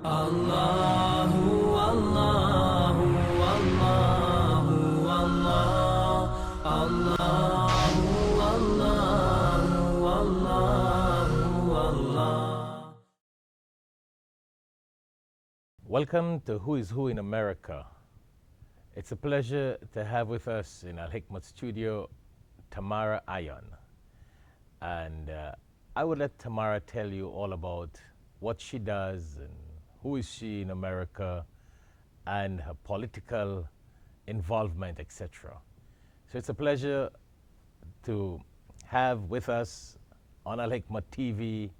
Allahu Allahu Allahu Allah Allahu Allahu Allahu Allah. Welcome to Who is Who in America. It's a pleasure to have with us in Alhikmat studio Tamaraa Ayon. And I would let Tamaraa tell you all about what she does and who is she in America and her political involvement, etc. So it's a pleasure to have with us on Alhikmat TV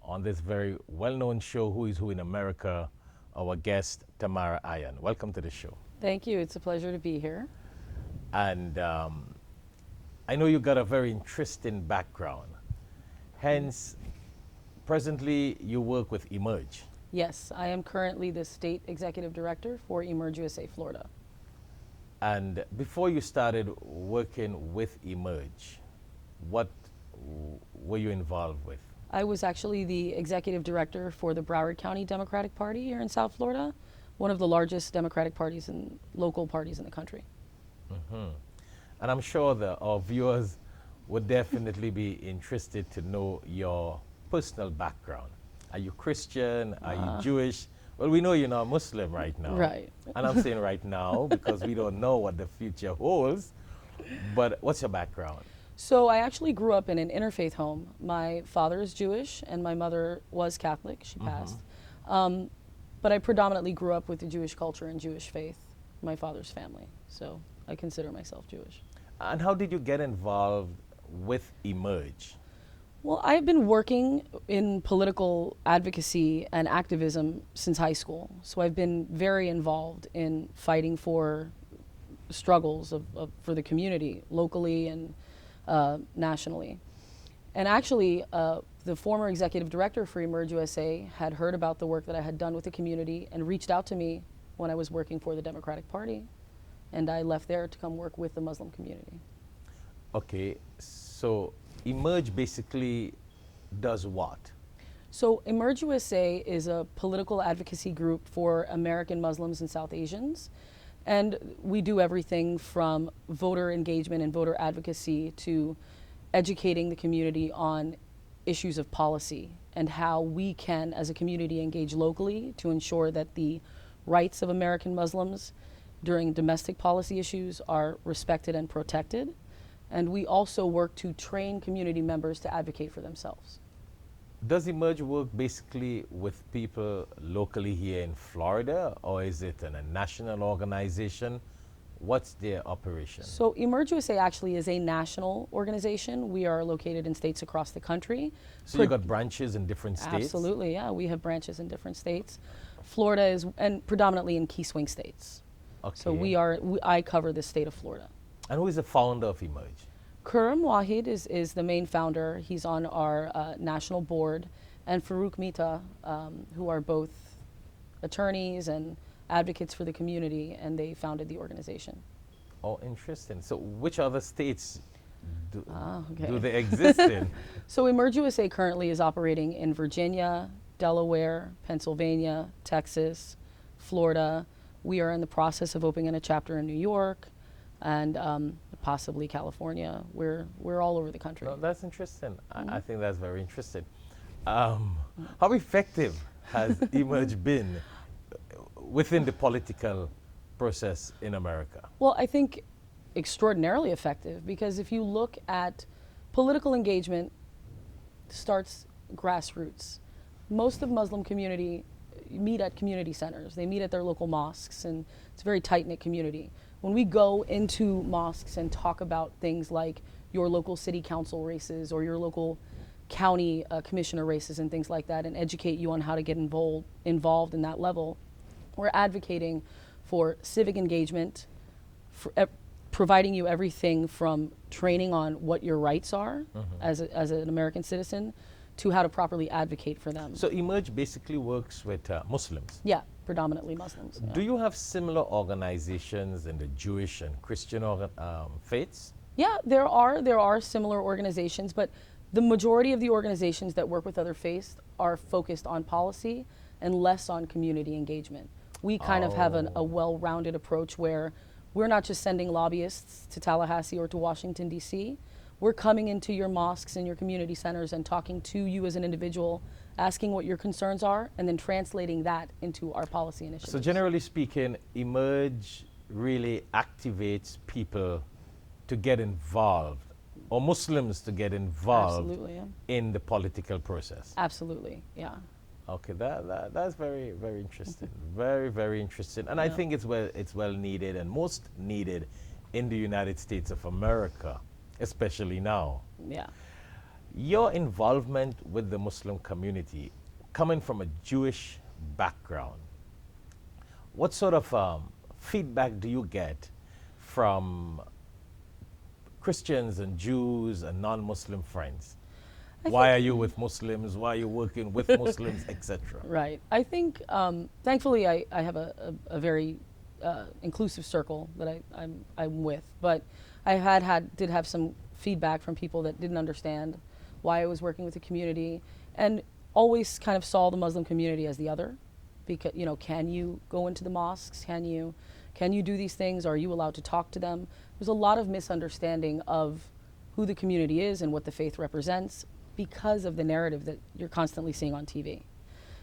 on this very well-known show, Who is Who in America, our guest, Tamaraa Ayon. Welcome to the show. Thank you. It's a pleasure to be here. And I know you got a very interesting background. Hence, presently you work with Emerge. Yes, I am currently the State Executive Director for Emerge U.S.A. Florida. And before you started working with Emerge, what were you involved with? I was actually the Executive Director for the Broward County Democratic Party here in South Florida, one of the largest Democratic parties and local parties in the country. Mm-hmm. And I'm sure that our viewers would definitely be interested to know your personal background. Are you Christian? Are you Jewish? Well, we know you're not Muslim right now. Right. And I'm saying right now because we don't know what the future holds. But what's your background? So I actually grew up in an interfaith home. My father is Jewish and my mother was Catholic. She passed. But I predominantly grew up with the Jewish culture and Jewish faith, my father's family. So I consider myself Jewish. And how did you get involved with Emerge? Well, I've been working in political advocacy and activism since high school. So I've been very involved in fighting for struggles for the community, locally and nationally. And actually, the former executive director for Emerge USA had heard about the work that I had done with the community and reached out to me when I was working for the Democratic Party. And I left there to come work with the Muslim community. Okay, so Emerge basically does what? So Emerge USA is a political advocacy group for American Muslims and South Asians. And we do everything from voter engagement and voter advocacy to educating the community on issues of policy and how we can, as a community, engage locally to ensure that the rights of American Muslims during domestic policy issues are respected and protected. And we also work to train community members to advocate for themselves. Does Emerge work basically with people locally here in Florida, or is it a national organization? What's their operation? So Emerge USA actually is a national organization. We are located in states across the country. So you got branches in different states? Absolutely, yeah. We have branches in different states. Florida is, and predominantly in key swing states. Okay. So I cover the state of Florida. And who is the founder of Emerge? Kuram Wahid is the main founder. He's on our national board. And Farouk Mita, who are both attorneys and advocates for the community, and they founded the organization. Oh, interesting. So which other states do Okay. they exist in? So Emerge USA currently is operating in Virginia, Delaware, Pennsylvania, Texas, Florida. We are in the process of opening a chapter in New York and possibly California. We're all over the country. No, that's interesting. I think that's very interesting. How effective has Emerge been within the political process in America? Well, I think extraordinarily effective, because if you look at political engagement, starts grassroots. Most of Muslim community meet at community centers. They meet at their local mosques, and it's a very tight-knit community. When we go into mosques and talk about things like your local city council races or your local county commissioner races and things like that, and educate you on how to get involved in that level, we're advocating for civic engagement, for providing you everything from training on what your rights are as an American citizen to how to properly advocate for them. So Emerge basically works with Muslims? Yeah, predominantly Muslims. Yeah. Do you have similar organizations in the Jewish and Christian faiths? Yeah, there are similar organizations, but the majority of the organizations that work with other faiths are focused on policy and less on community engagement. We kind of have a well-rounded approach where we're not just sending lobbyists to Tallahassee or to Washington, D.C. We're coming into your mosques and your community centers and talking to you as an individual, asking what your concerns are, and then translating that into our policy initiatives. So generally speaking, Emerge really activates people to get involved, or Muslims to get involved Absolutely, yeah. in the political process. Absolutely, yeah. Okay, that's very, very interesting. Very, very interesting. And I Yeah. think it's well needed and most needed in the United States of America, especially now. Yeah. Your involvement with the Muslim community, coming from a Jewish background, what sort of feedback do you get from Christians and Jews and non-Muslim friends? Why are you with Muslims? Why are you working with Muslims, etc.? Right. I think, thankfully, I have a very inclusive circle that I'm with. But I did have some feedback from people that didn't understand why I was working with the community, and always kind of saw the Muslim community as the other. Because, can you go into the mosques? Can you do these things? Are you allowed to talk to them? There's a lot of misunderstanding of who the community is and what the faith represents, because of the narrative that you're constantly seeing on TV.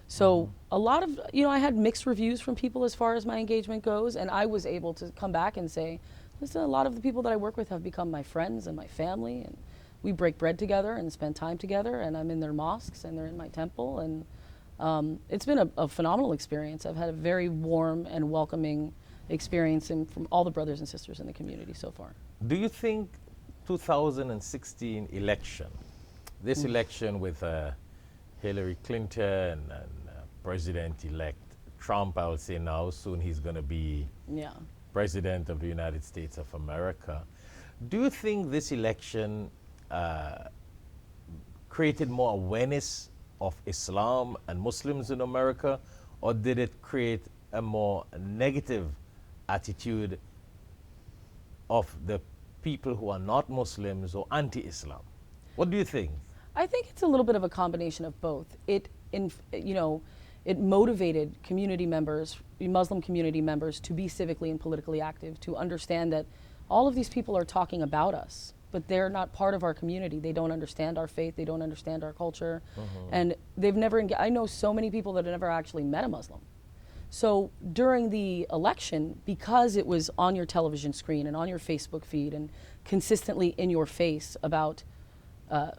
So a lot of, I had mixed reviews from people as far as my engagement goes, and I was able to come back and say, listen, a lot of the people that I work with have become my friends and my family, and we break bread together and spend time together, and I'm in their mosques and they're in my temple, and it's been a phenomenal experience. I've had a very warm and welcoming experience from all the brothers and sisters in the community so far. Do you think 2016 election, this election with Hillary Clinton and President-elect Trump, I would say now, soon he's going to be President of the United States of America. Do you think this election created more awareness of Islam and Muslims in America, or did it create a more negative attitude of the people who are not Muslims or anti-Islam? What do you think? I think it's a little bit of a combination of both. It motivated community members, Muslim community members, to be civically and politically active, to understand that all of these people are talking about us, but they're not part of our community. They don't understand our faith. They don't understand our culture. And they've never, I know so many people that have never actually met a Muslim. So during the election, because it was on your television screen and on your Facebook feed and consistently in your face about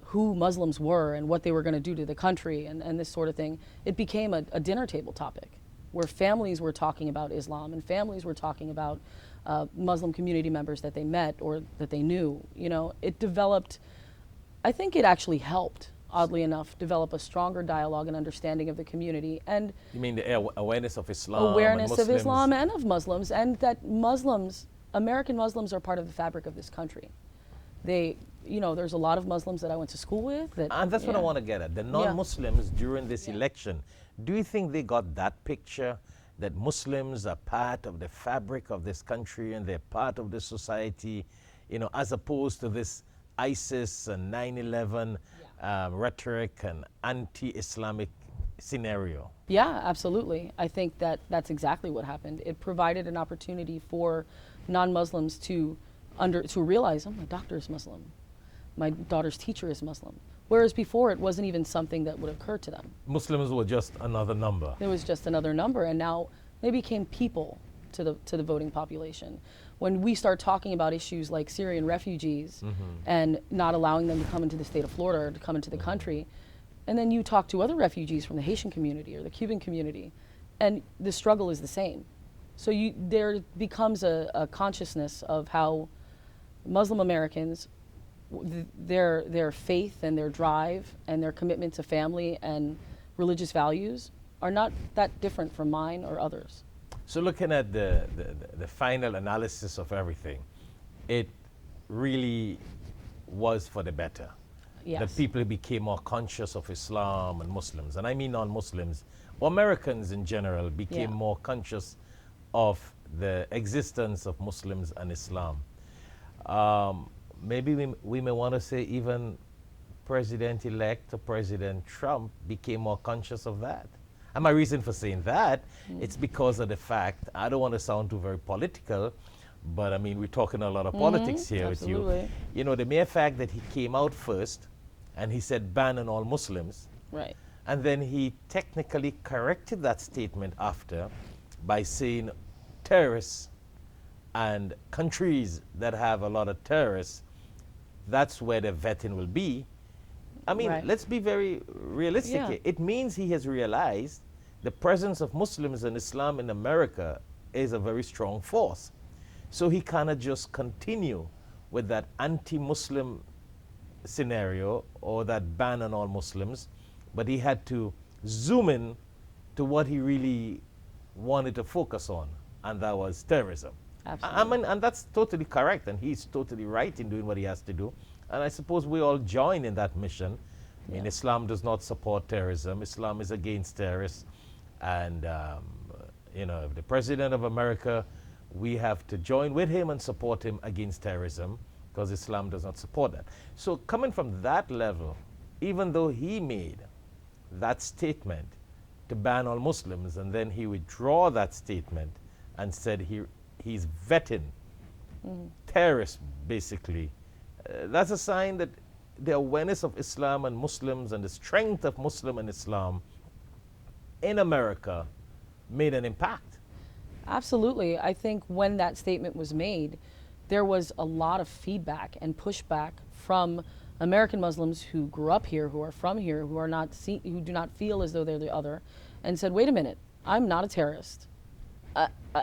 who Muslims were and what they were going to do to the country and this sort of thing, it became a dinner table topic where families were talking about Islam and families were talking about Muslim community members that they met or that they knew. It developed, I think it actually helped, oddly enough, develop a stronger dialogue and understanding of the community. And you mean the awareness of Islam? Awareness and of Islam and of Muslims, and that American Muslims are part of the fabric of this country. There's a lot of Muslims that I went to school with. And that's what I want to get at. The non-Muslims during this election, do you think they got that picture that Muslims are part of the fabric of this country and they're part of the society, as opposed to this ISIS and 9/11 rhetoric and anti-Islamic scenario? Yeah, absolutely. I think that's exactly what happened. It provided an opportunity for non-Muslims to realize, oh, my doctor is Muslim. My daughter's teacher is Muslim. Whereas before, it wasn't even something that would occur to them. Muslims were just another number. It was just another number, and now they became people to the voting population. When we start talking about issues like Syrian refugees and not allowing them to come into the state of Florida or to come into the country, and then you talk to other refugees from the Haitian community or the Cuban community, and the struggle is the same. So there becomes a consciousness of how Muslim Americans, their faith and their drive and their commitment to family and religious values are not that different from mine or others. So looking at the final analysis of everything, it really was for the better. Yes. That people became more conscious of Islam and Muslims. And I mean non-Muslims, or Americans in general, became more conscious of the existence of Muslims and Islam. Maybe we may want to say even President-elect or President Trump became more conscious of that. And my reason for saying that, it's because of the fact, I don't want to sound too very political, but I mean, we're talking a lot of politics here with you. Absolutely. You know, the mere fact that he came out first and he said ban on all Muslims, Right. and then he technically corrected that statement after by saying terrorists and countries that have a lot of terrorists, that's where the vetting will be. I mean, Right. let's be very realistic Yeah. here. It means he has realized the presence of Muslims and Islam in America is a very strong force. So he cannot just continue with that anti-Muslim scenario or that ban on all Muslims, but he had to zoom in to what he really wanted to focus on, and that was terrorism. I Absolutely. mean, and that's totally correct, and he's totally right in doing what he has to do. And I suppose we all join in that mission. I mean, Yeah. Islam does not support terrorism. Islam is against terrorists. And, you know, if the President of America, we have to join with him and support him against terrorism because Islam does not support that. So coming from that level, even though he made that statement to ban all Muslims, and then he withdraw that statement and said he's vetting terrorists, basically. That's a sign that the awareness of Islam and Muslims and the strength of Muslim and Islam in America made an impact. Absolutely. I think when that statement was made, there was a lot of feedback and pushback from American Muslims who grew up here, who are from here, who are not who do not feel as though they're the other, and said, "Wait a minute, I'm not a terrorist.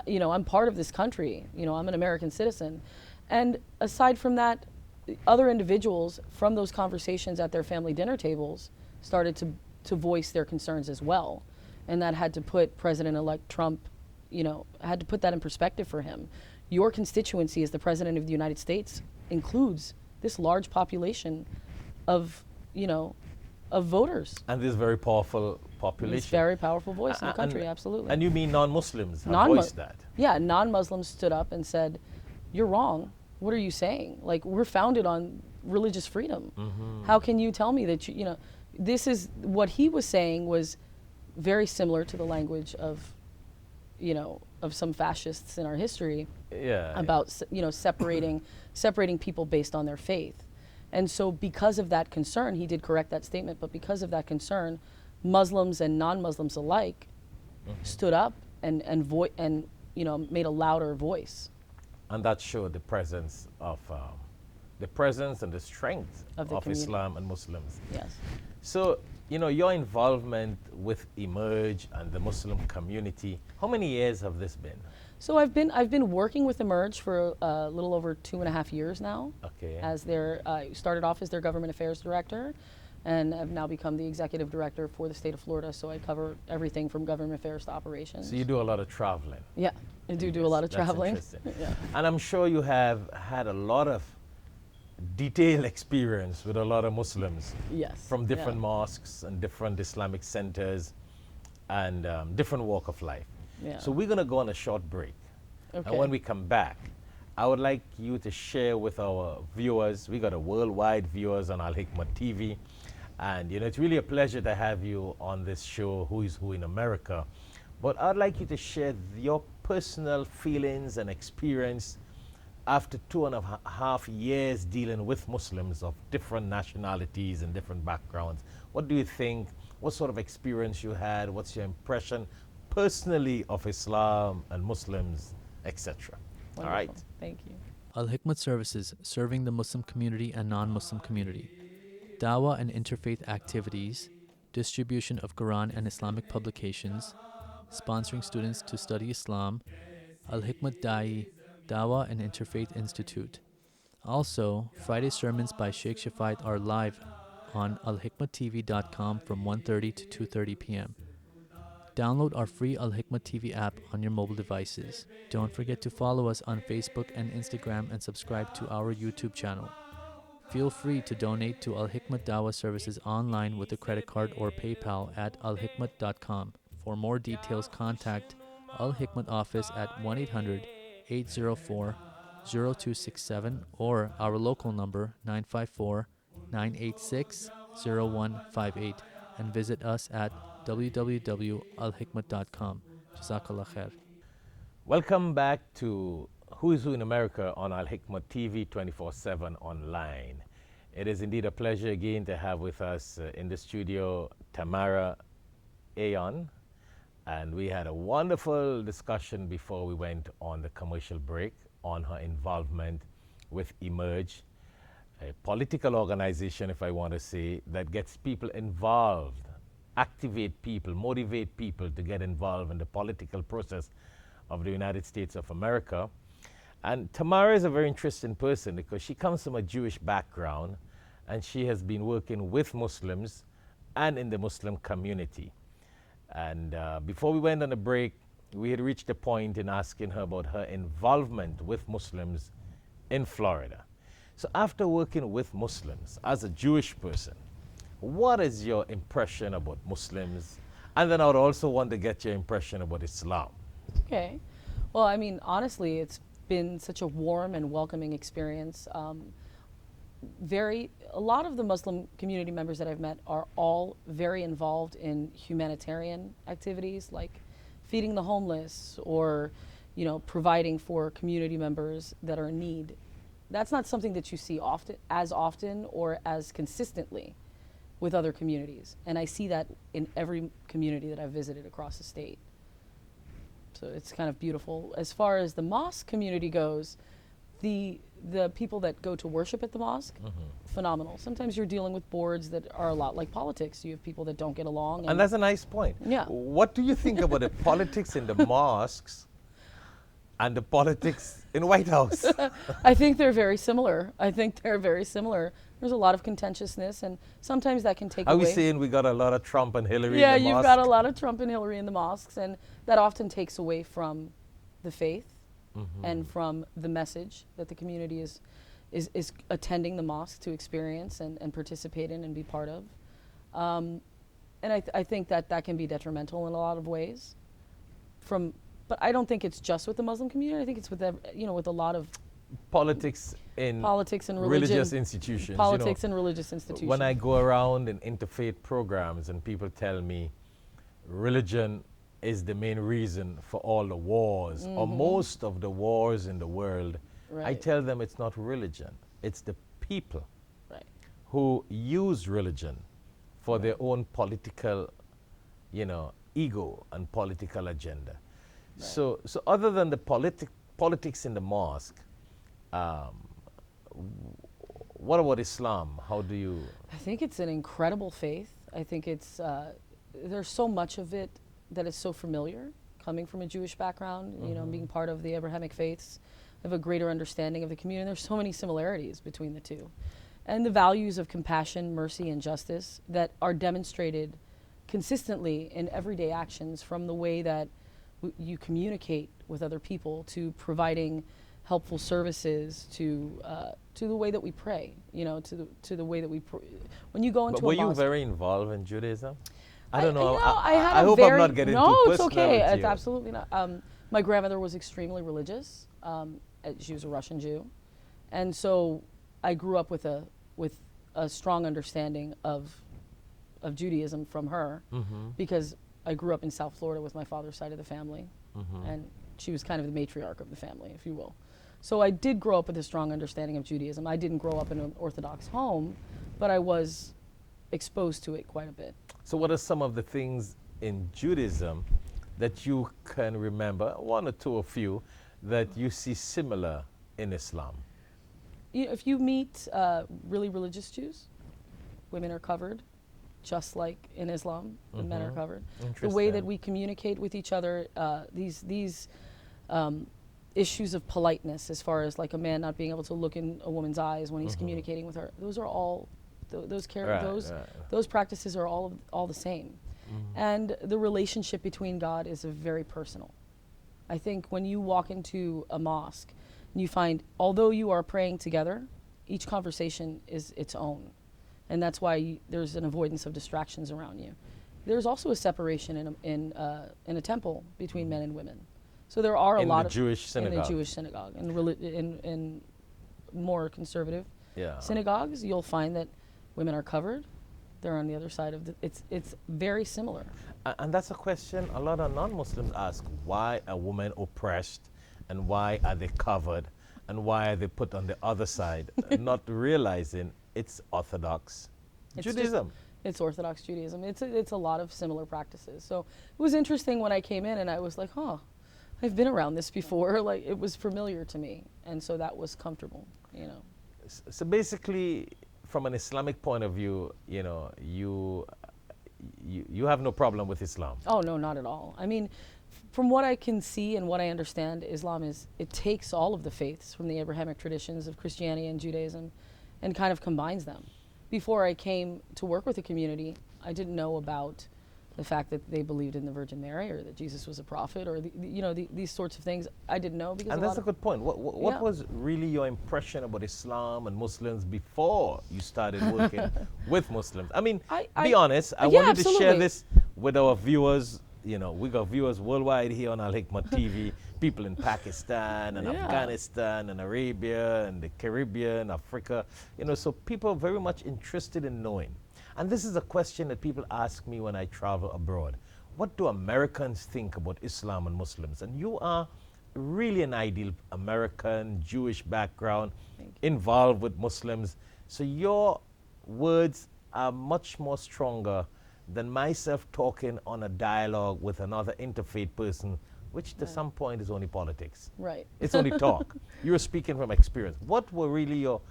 You know, I'm part of this country. You know, I'm an American citizen." And aside from that, other individuals from those conversations at their family dinner tables started to voice their concerns as well, and that had to put President-elect Trump, you know, had to put that in perspective for him. Your constituency as the President of the United States includes this large population of, you know, of voters. And this very powerful population. This very powerful voice in the country, And- absolutely. And you mean non-Muslims have Non-mu- voiced that? Yeah, non-Muslims stood up and said, "You're wrong. What are you saying? Like, we're founded on religious freedom. How can you tell me that you know, this is what he was saying was very similar to the language of, you know, of some fascists in our history Yeah. about you know, separating people based on their faith. And so because of that concern, he did correct that statement, but because of that concern, Muslims and non-Muslims alike stood up and you know, made a louder voice And that showed the presence of the presence and the strength Of the of community. Islam and Muslims. yes. So, you know, your involvement with Emerge and the Muslim community, how many years have this been? So I've been working with Emerge for a little over 2.5 years now. Okay. As their started off as their government affairs director, and have now become the executive director for the state of Florida. So I cover everything from government affairs to operations. So you do a lot of traveling. Yeah, I do a lot of That's traveling. interesting. Yeah. And I'm sure you have had a lot of detailed experience with a lot of Muslims Yes. from different yeah. mosques and different Islamic centers and different walk of life. Yeah. So we're going to go on a short break. Okay. And when we come back, I would like you to share with our viewers. We got a worldwide viewers on Alhikmat TV. And, you know, it's really a pleasure to have you on this show, Who is Who in America. But I'd like you to share your personal feelings and experience after 2.5 years dealing with Muslims of different nationalities and different backgrounds. What do you think? What sort of experience you had? What's your impression personally of Islam and Muslims, etc.? All right. Wonderful. Thank you. Al-Hikmat Services, serving the Muslim community and non-Muslim community. Dawah and interfaith activities, distribution of Quran and Islamic publications, sponsoring students to study Islam, Al-Hikmat Da'i, Dawah and Interfaith Institute. Also, Friday sermons by Shaikh Shafayat are live on alhikmattv.com from 1:30 to 2:30 p.m. Download our free Al-Hikmat TV app on your mobile devices. Don't forget to follow us on Facebook and Instagram and subscribe to our YouTube channel. Feel free to donate to Al-Hikmat Dawah Services online with a credit card or PayPal at alhikmat.com. For more details, contact Al-Hikmat office at 1-800-804-0267 or our local number 954-986-0158 and visit us at www.alhikmat.com. Jazakallah khair. Welcome back to Who is Who in America on Alhikmat TV 24/7 online. It is indeed a pleasure again to have with us in the studio Tamaraa Ayon, and we had a wonderful discussion before we went on the commercial break on her involvement with Emerge, a political organization, if I want to say, that gets people involved, activate people, motivate people to get involved in the political process of the United States of America. And Tamaraa is a very interesting person because she comes from a Jewish background and she has been working with Muslims and in the Muslim community. And before we went on a break, we had reached a point in asking her about her involvement with Muslims in Florida. So after working with Muslims as a Jewish person, what is your impression about Muslims? And then I would also want to get your impression about Islam. Okay. Well, I mean, honestly, it's been such a warm and welcoming experience. A lot of the Muslim community members that I've met are all very involved in humanitarian activities like feeding the homeless or, providing for community members that are in need. That's not something that you see often or as consistently with other communities. And I see that in every community that I've visited across the state. So it's kind of beautiful. As far as the mosque community goes, the people that go to worship at the mosque, phenomenal. Sometimes you're dealing with boards that are a lot like politics. You have people that don't get along. And that's a nice point. Yeah. What do you think about the politics in the mosques and the politics in White House? I think they're very similar. There's a lot of contentiousness, and sometimes that can take away. Are we saying we got a lot of Trump and Hillary Yeah, in the you've mosque? got a lot of Trump and Hillary in the mosques, and that often takes away from the faith and from the message that the community is attending the mosque to experience and participate in and be part of. And I think that can be detrimental in a lot of ways. But I don't think it's just with the Muslim community. I think it's with with a lot of politics and religion, religious institutions. Politics and religious institutions. When I go around in interfaith programs and people tell me religion is the main reason for all the wars or most of the wars in the world, I tell them it's not religion. It's the people who use religion for their own political, ego and political agenda. So other than the politics in the mosque, what about Islam? How do you? I think it's an incredible faith. I think it's there's so much of it that is so familiar, coming from a Jewish background, being part of the Abrahamic faiths. I have a greater understanding of the community. There's so many similarities between the two. And the values of compassion, mercy, and justice that are demonstrated consistently in everyday actions, from the way that you communicate with other people to providing helpful services to the way that we pray, to the way that we when you go into But were a mosque. you very involved in Judaism? I don't know. I hope I'm not getting too No, it's personal okay. with It's you. absolutely not. My grandmother was extremely religious. She was a Russian Jew, and so I grew up with a strong understanding of Judaism from her, because I grew up in South Florida with my father's side of the family, and she was kind of the matriarch of the family, if you will. So I did grow up with a strong understanding of Judaism. I didn't grow up in an Orthodox home, but I was exposed to it quite a bit. So what are some of the things in Judaism that you can remember, one or two or few, that you see similar in Islam? If you meet really religious Jews, women are covered, just like in Islam, the men are covered. The way that we communicate with each other, these issues of politeness, as far as like a man not being able to look in a woman's eyes when he's communicating with her, those are all those practices are all the same. And the relationship between God is very personal. I think when you walk into a mosque, you find, although you are praying together, each conversation is its own. And that's why there's an avoidance of distractions around you. There's also a separation in a temple between men and women. So there are a lot of Jewish synagogue. In the Jewish synagogue. In more conservative Yeah. synagogues, you'll find that women are covered, They're on the other side of the, it's very similar. And that's a question a lot of non-Muslims ask. Why are women oppressed, and why are they covered, and why are they put on the other side, not realizing it's Orthodox It's just- Judaism. It's Orthodox Judaism. It's a lot of similar practices. So it was interesting when I came in and I was like, huh, I've been around this before. Like, it was familiar to me, and so that was comfortable, you know. So basically, from an Islamic point of view, you know, you have no problem with Islam. Oh no, not at all. I mean, from what I can see and what I understand, Islam is, it takes all of the faiths from the Abrahamic traditions of Christianity and Judaism and kind of combines them. Before I came to work with the community, I didn't know about the fact that they believed in the Virgin Mary or that Jesus was a prophet or these sorts of things. I didn't know because And that's a good point. What Yeah. was really your impression about Islam and Muslims before you started working with Muslims? I mean, be honest. I yeah, wanted to share absolutely. this with our viewers. You know, we got viewers worldwide here on Alhikmat TV, people in Pakistan and Yeah. Afghanistan and Arabia and the Caribbean, Africa. You know, so people are very much interested in knowing. And this is a question that people ask me when I travel abroad. What do Americans think about Islam and Muslims? And you are really an ideal American, Jewish background, involved with Muslims. So your words are much more stronger than myself talking on a dialogue with another interfaith person, which to some point is only politics. Right. It's only talk. You're speaking from experience. What were really your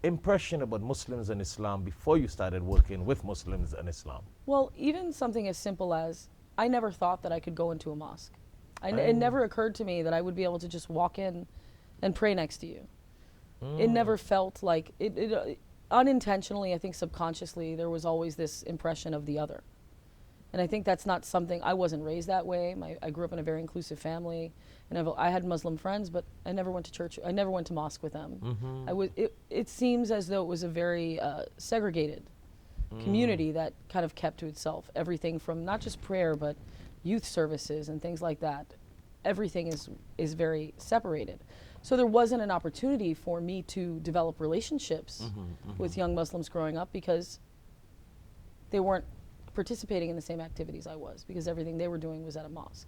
impression about Muslims and Islam before you started working with Muslims and Islam? Well, even something as simple as I never thought that I could go into a mosque. It never occurred to me that I would be able to just walk in and pray next to you. It never felt like it unintentionally, I think subconsciously, there was always this impression of the other. And I think that's not something, I wasn't raised that way. I grew up in a very inclusive family, and I had Muslim friends, but I never went to church. I never went to mosque with them. It seems as though it was a very segregated community that kind of kept to itself. Everything from not just prayer, but youth services and things like that. Everything is very separated. So there wasn't an opportunity for me to develop relationships with young Muslims growing up because they weren't participating in the same activities I was, because everything they were doing was at a mosque.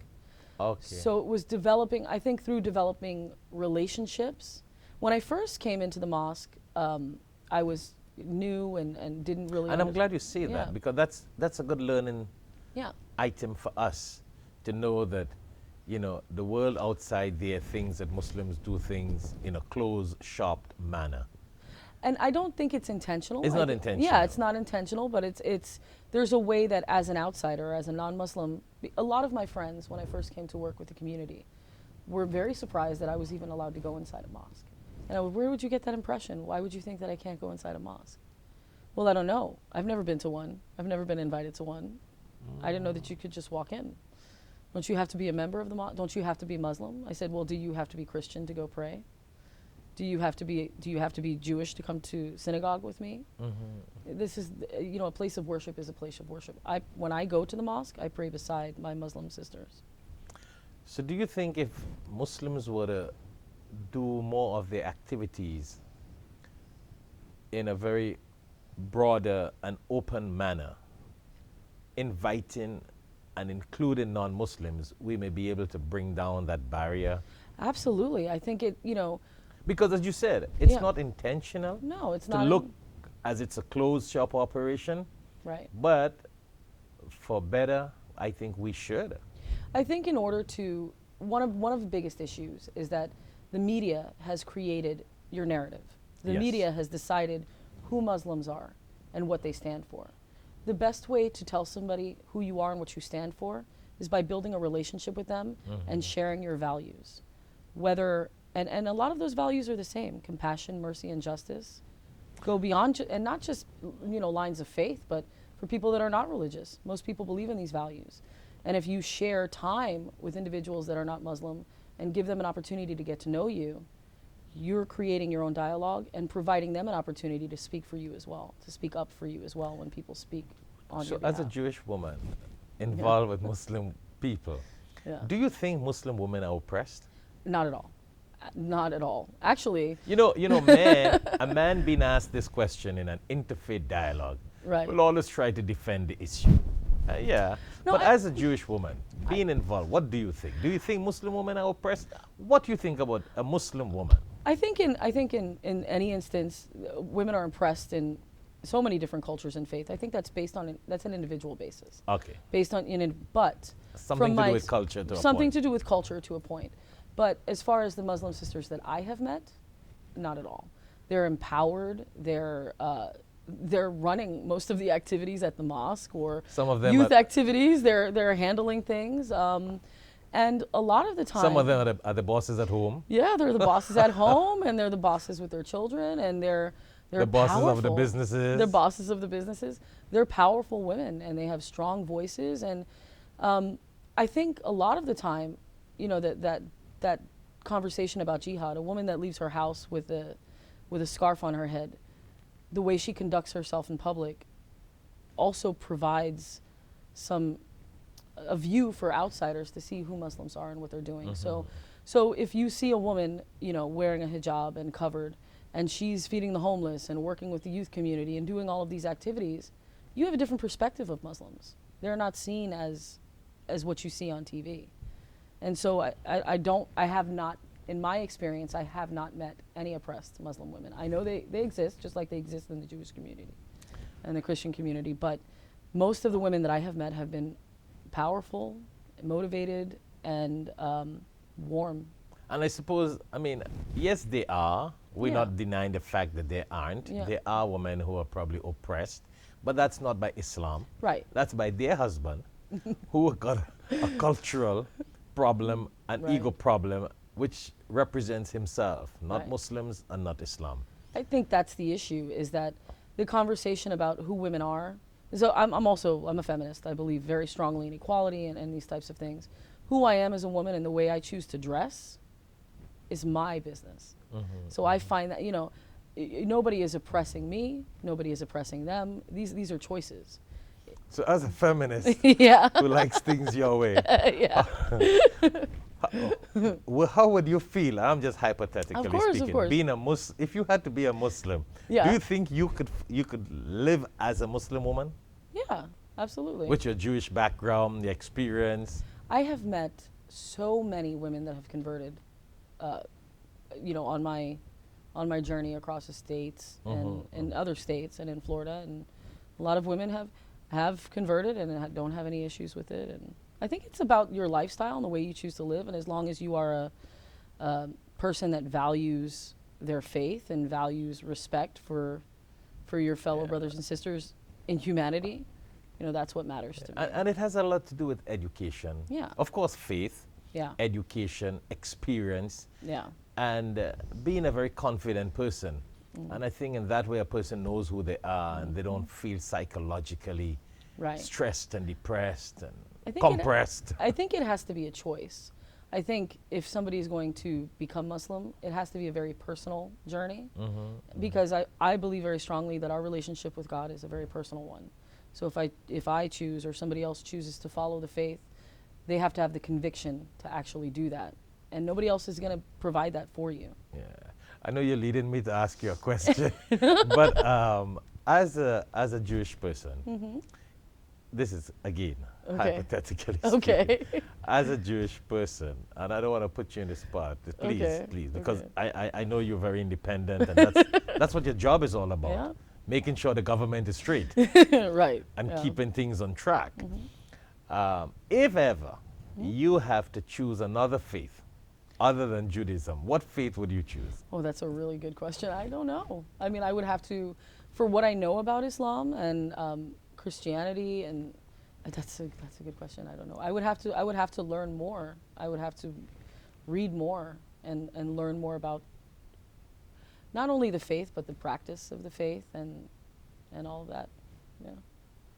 Okay. So it was developing, I think through developing relationships. When I first came into the mosque, I was new and didn't really And I'm glad you say Yeah. that, because that's a good learning Yeah. item for us to know that, you know, the world outside there thinks that Muslims do things in a closed, shopped manner. And I don't think it's intentional. It's I not thi- intentional. Yeah, it's not intentional, but it's there's a way that as an outsider, as a non-Muslim, a lot of my friends when I first came to work with the community were very surprised that I was even allowed to go inside a mosque. And I would, where would you get that impression? Why would you think that I can't go inside a mosque? Well, I don't know. I've never been to one. I've never been invited to one. I didn't know that you could just walk in. Don't you have to be a member of the mosque? Don't you have to be Muslim? I said, well, do you have to be Christian to go pray? Do you have to be Jewish to come to synagogue with me? This is, a place of worship is a place of worship. When I go to the mosque, I pray beside my Muslim sisters. So do you think if Muslims were to do more of their activities in a very broader and open manner, inviting and including non-Muslims, we may be able to bring down that barrier? Absolutely. I think Because as you said, it's Yeah. not intentional no, it's to not. look as it's a closed shop operation, Right. but for better, I think we should. I think in order to, one of the biggest issues is that the media has created your narrative. The Yes. media has decided who Muslims are and what they stand for. The best way to tell somebody who you are and what you stand for is by building a relationship with them and sharing your values. And a lot of those values are the same: compassion, mercy, and justice. Go beyond, and not just lines of faith, but for people that are not religious. Most people believe in these values. And if you share time with individuals that are not Muslim and give them an opportunity to get to know you, you're creating your own dialogue and providing them an opportunity to speak for you as well, to speak up for you as well when people speak on So your behalf. as a Jewish woman involved with Muslim people, Yeah. do you think Muslim women are oppressed? Not at all. Not at all. Actually, A man being asked this question in an interfaith dialogue Right. will always try to defend the issue. Yeah. No, But I- as a Jewish woman, being involved, what do you think? Do you think Muslim women are oppressed? What do you think about a Muslim woman? I think in any instance, women are impressed in so many different cultures and faith. I think that's based on that's an individual basis. Okay. Based on but Something from to do my with culture to a something point. to do with culture to a point. But as far as the Muslim sisters that I have met, not at all. They're empowered. They're running most of the activities at the mosque or Some of them youth are- activities. They're handling things, and a lot of the time, Some of them are the bosses at home. yeah, they're the bosses at home, and they're the bosses with their children, and they're The bosses of the powerful. businesses. They're bosses of the businesses. They're powerful women, and they have strong voices. And I think a lot of the time, you know, that conversation about jihad, a woman that leaves her house with a scarf on her head, the way she conducts herself in public, also provides a view for outsiders to see who Muslims are and what they're doing. So if you see a woman, you know, wearing a hijab and covered, and she's feeding the homeless and working with the youth community and doing all of these activities, you have a different perspective of Muslims. They're not seen as what you see on TV. And so I have not, in my experience, I have not met any oppressed Muslim women. I know they exist, just like they exist in the Jewish community and the Christian community, but most of the women that I have met have been powerful, motivated, and warm. And I suppose, I mean, yes, they are. We're Yeah. not denying the fact that they aren't. Yeah. There are women who are probably oppressed, but that's not by Islam. Right. That's by their husband, who got a cultural problem, an Right. ego problem, which represents himself, not Right. Muslims and not Islam. I think that's the issue, is that the conversation about who women are. So I'm a feminist. I believe very strongly in equality and these types of things. Who I am as a woman and the way I choose to dress is my business. So I find that, you know, nobody is oppressing me. Nobody is oppressing them. These are choices. So as a feminist Yeah. who likes things your way, Yeah. well, how would you feel? I'm just hypothetically Of course, speaking. of course. Being if you had to be a Muslim, Yeah. do you think you could live as a Muslim woman Yeah, absolutely. with your Jewish background, the experience? I have met so many women that have converted, you know, on my journey across the states and in other states and in Florida, and a lot of women have converted and don't have any issues with it. And I think it's about your lifestyle and the way you choose to live, and as long as you are a person that values their faith and values respect for your fellow brothers and sisters in humanity, you know, that's what matters to me. And it has a lot to do with education. Yeah. Of course, faith, Yeah. education, experience, Yeah. and being a very confident person. And I think in that way a person knows who they are and they don't feel psychologically Right. stressed and depressed and I think compressed. I think it has to be a choice. I think if somebody is going to become Muslim, it has to be a very personal journey, because I believe very strongly that our relationship with God is a very personal one. So if I choose or somebody else chooses to follow the faith, they have to have the conviction to actually do that, and nobody else is going to provide that for you. Yeah. I know you're leading me to ask you a question, but as a Jewish person, this is again hypothetically speaking. Okay. As a Jewish person, and I don't want to put you in the spot, please, Okay, please, because okay. I know you're very independent, and that's what your job is all about, Yeah. making sure the government is straight Right. and yeah. keeping things on track. If ever you have to choose another faith other than Judaism, what faith would you choose? Oh, that's a really good question. I don't know. I mean, I would have to, for what I know about Islam and Christianity, and that's a good question. I don't know. I would have to learn more. I would have to read more and learn more about not only the faith but the practice of the faith and all of that. Yeah.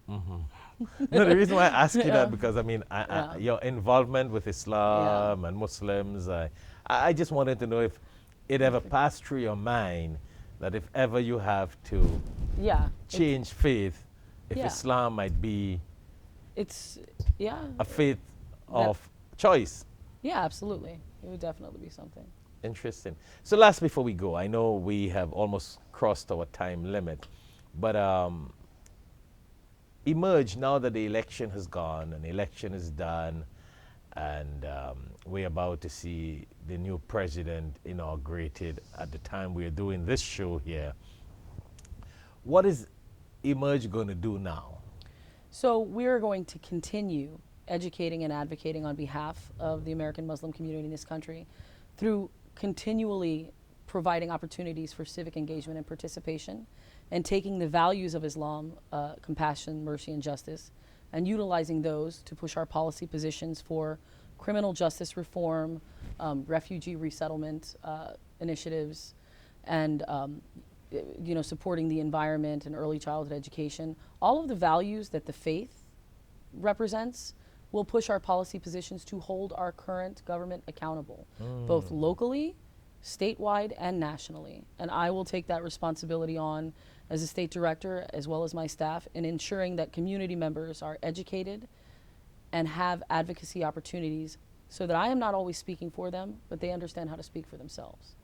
No, the reason why I ask you Yeah. that, because I mean, Yeah. your involvement with Islam and Muslims, I just wanted to know if it ever passed through your mind that if ever you have to Yeah. change faith, if Yeah. Islam might be It's yeah. a faith of choice. Yeah, absolutely. It would definitely be something. Interesting. So last before we go, I know we have almost crossed our time limit, but emerge now that the election has gone and the election is done, and we're about to see the new president inaugurated at the time we are doing this show here. What is Emerge going to do now? So we're going to continue educating and advocating on behalf of the American Muslim community in this country through continually providing opportunities for civic engagement and participation, and taking the values of Islam, compassion, mercy, and justice, and utilizing those to push our policy positions for criminal justice reform, refugee resettlement initiatives, and supporting the environment and early childhood education. All of the values that the faith represents will push our policy positions to hold our current government accountable, both locally, statewide, and nationally. And I will take that responsibility on as a state director, as well as my staff, in ensuring that community members are educated and have advocacy opportunities, so that I am not always speaking for them, but they understand how to speak for themselves.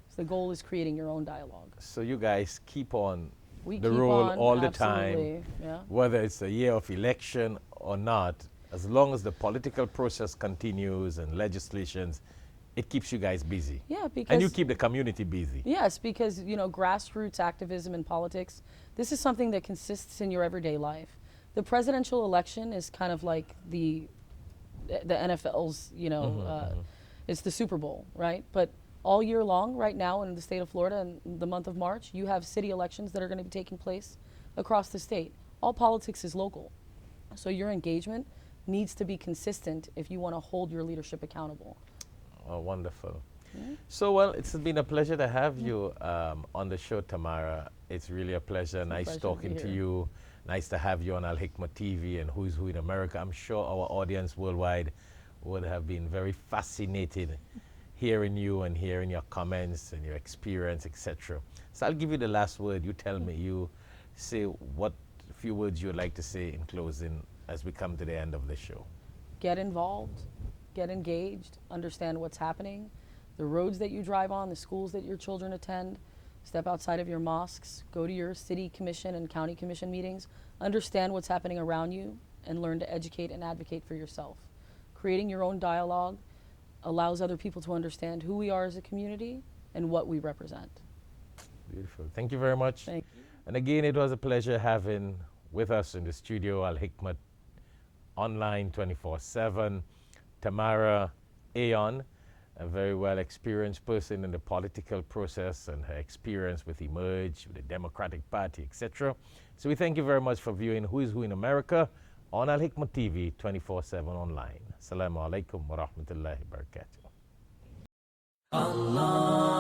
So the goal is creating your own dialogue. So you guys keep on We the keep roll on, all the absolutely, time, yeah. whether it's a year of election or not, as long as the political process continues and legislations, it keeps you guys busy. Yeah, because And you keep the community busy. Yes, because grassroots activism in politics, this is something that consists in your everyday life. The presidential election is kind of like the NFL's, it's the Super Bowl, right? But all year long, right now in the state of Florida, in the month of March, you have city elections that are going to be taking place across the state. All politics is local. So your engagement needs to be consistent if you want to hold your leadership accountable. Oh, wonderful. So, well, it's been a pleasure to have you on the show, Tamaraa. It's really a pleasure. Nice pleasure to talking be to here. you. Nice to have you on Alhikmat TV and Who's Who in America. I'm sure our audience worldwide would have been very fascinated hearing you and hearing your comments and your experience, etc. So I'll give you the last word. You tell me, you say what few words you would like to say in closing as we come to the end of the show. Get involved, get engaged, understand what's happening, the roads that you drive on, the schools that your children attend, step outside of your mosques, go to your city commission and county commission meetings, understand what's happening around you, and learn to educate and advocate for yourself. Creating your own dialogue allows other people to understand who we are as a community and what we represent. Beautiful. Thank you very much. Thank you. And again, it was a pleasure having with us in the studio Alhikmat online 24/7, Tamaraa Ayon, a very well experienced person in the political process and her experience with Emerge, with the Democratic Party, etc. So we thank you very much for viewing Who is Who in America on Alhikmat TV 24/7 online. Assalamu alaikum wa rahmatullahi wa barakatuh. Allah